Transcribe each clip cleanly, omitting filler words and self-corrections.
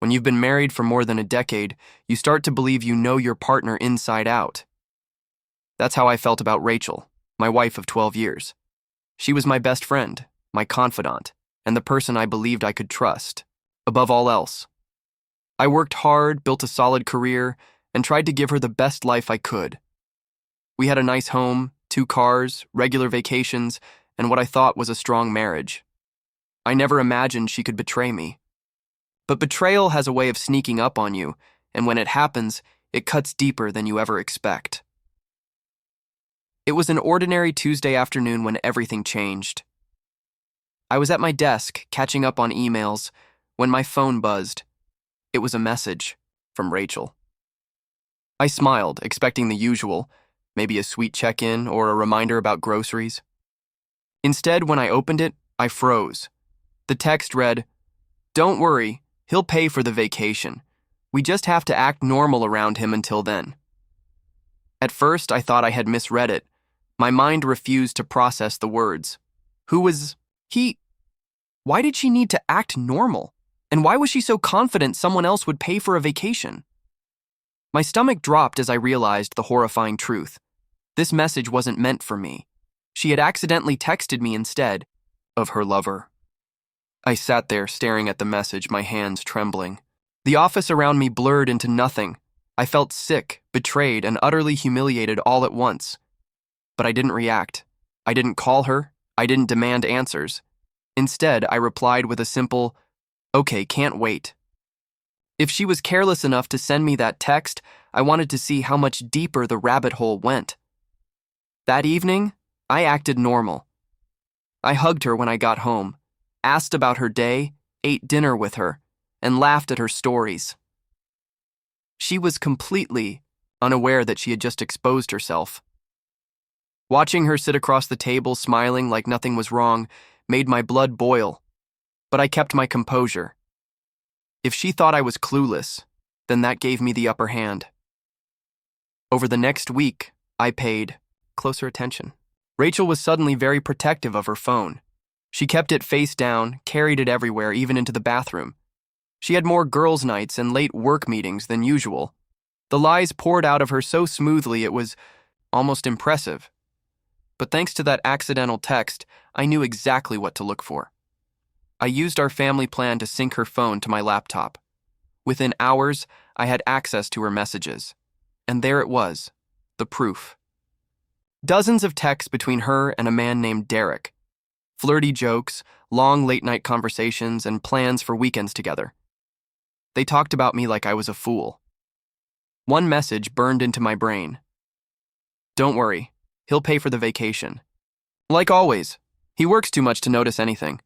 When you've been married for more than a decade, you start to believe you know your partner inside out. That's how I felt about Rachel, my wife of 12 years. She was my best friend, my confidant, and the person I believed I could trust, above all else. I worked hard, built a solid career, and tried to give her the best life I could. We had a nice home, 2 cars, regular vacations, and what I thought was a strong marriage. I never imagined she could betray me. But betrayal has a way of sneaking up on you, and when it happens, it cuts deeper than you ever expect. It was an ordinary Tuesday afternoon when everything changed. I was at my desk, catching up on emails, when my phone buzzed. It was a message from Rachel. I smiled, expecting the usual, maybe a sweet check-in or a reminder about groceries. Instead, when I opened it, I froze. The text read, "Don't worry, he'll pay for the vacation. We just have to act normal around him until then." At first, I thought I had misread it. My mind refused to process the words. Who was he? Why did she need to act normal? And why was she so confident someone else would pay for a vacation? My stomach dropped as I realized the horrifying truth. This message wasn't meant for me. She had accidentally texted me instead of her lover. I sat there staring at the message, my hands trembling. The office around me blurred into nothing. I felt sick, betrayed, and utterly humiliated all at once. But I didn't react. I didn't call her. I didn't demand answers. Instead, I replied with a simple, "Okay, can't wait." If she was careless enough to send me that text, I wanted to see how much deeper the rabbit hole went. That evening, I acted normal. I hugged her when I got home, asked about her day, ate dinner with her, and laughed at her stories. She was completely unaware that she had just exposed herself. Watching her sit across the table smiling like nothing was wrong made my blood boil, but I kept my composure. If she thought I was clueless, then that gave me the upper hand. Over the next week, I paid closer attention. Rachel was suddenly very protective of her phone. She kept it face down, carried it everywhere, even into the bathroom. She had more girls' nights and late work meetings than usual. The lies poured out of her so smoothly it was almost impressive. But thanks to that accidental text, I knew exactly what to look for. I used our family plan to sync her phone to my laptop. Within hours, I had access to her messages. And there it was, the proof. Dozens of texts between her and a man named Derek. Flirty jokes, long late-night conversations, and plans for weekends together. They talked about me like I was a fool. One message burned into my brain. "Don't worry, he'll pay for the vacation." Like always, he works too much to notice anything.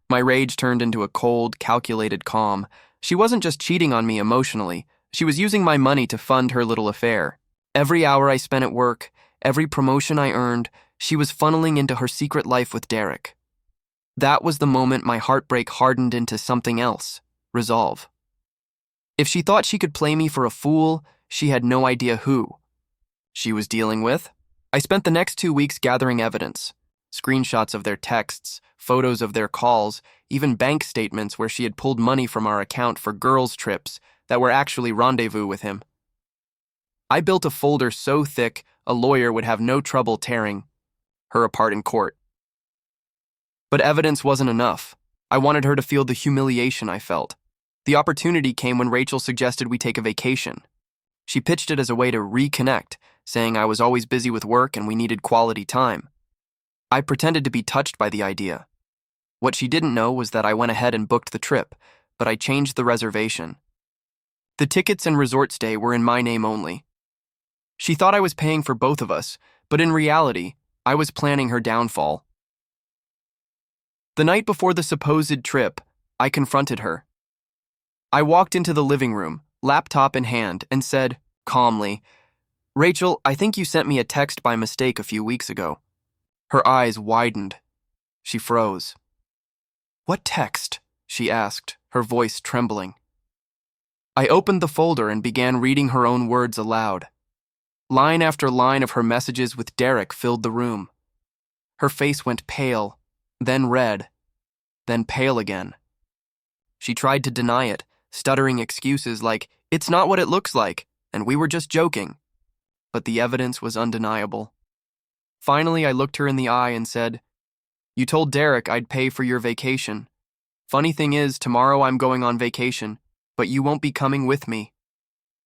My rage turned into a cold, calculated calm. She wasn't just cheating on me emotionally. She was using my money to fund her little affair. Every hour I spent at work, every promotion I earned, she was funneling into her secret life with Derek. That was the moment my heartbreak hardened into something else, resolve. If she thought she could play me for a fool, she had no idea who she was dealing with. I spent the next 2 weeks gathering evidence. Screenshots of their texts, photos of their calls, even bank statements where she had pulled money from our account for girls' trips that were actually rendezvous with him. I built a folder so thick a lawyer would have no trouble tearing her apart in court. But evidence wasn't enough. I wanted her to feel the humiliation I felt. The opportunity came when Rachel suggested we take a vacation. She pitched it as a way to reconnect, saying I was always busy with work and we needed quality time. I pretended to be touched by the idea. What she didn't know was that I went ahead and booked the trip, but I changed the reservation. The tickets and resort stay were in my name only. She thought I was paying for both of us, but in reality, I was planning her downfall. The night before the supposed trip, I confronted her. I walked into the living room, laptop in hand, and said, calmly, "Rachel, I think you sent me a text by mistake a few weeks ago." Her eyes widened. She froze. "What text?" she asked, her voice trembling. I opened the folder and began reading her own words aloud. Line after line of her messages with Derek filled the room. Her face went pale, then red, then pale again. She tried to deny it, stuttering excuses like, "It's not what it looks like, and we were just joking." But the evidence was undeniable. Finally, I looked her in the eye and said, "You told Derek I'd pay for your vacation. Funny thing is, tomorrow I'm going on vacation, but you won't be coming with me."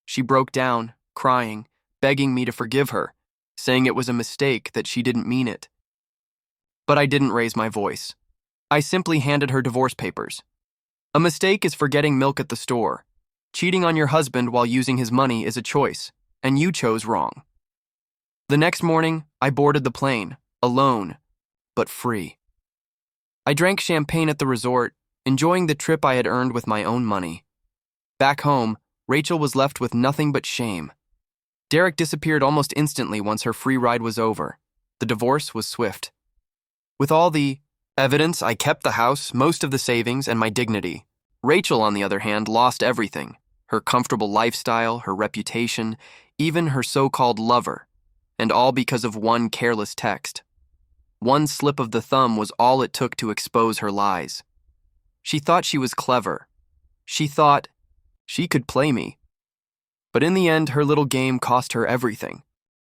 She broke down, crying, begging me to forgive her, saying it was a mistake, that she didn't mean it. But I didn't raise my voice. I simply handed her divorce papers. A mistake is forgetting milk at the store. Cheating on your husband while using his money is a choice, and you chose wrong. The next morning, I boarded the plane, alone, but free. I drank champagne at the resort, enjoying the trip I had earned with my own money. Back home, Rachel was left with nothing but shame. Derek disappeared almost instantly once her free ride was over. The divorce was swift. With all the evidence, I kept the house, most of the savings, and my dignity. Rachel, on the other hand, lost everything: her comfortable lifestyle, her reputation, even her so-called lover, and all because of one careless text. One slip of the thumb was all it took to expose her lies. She thought she was clever. She thought she could play me. But in the end, her little game cost her everything.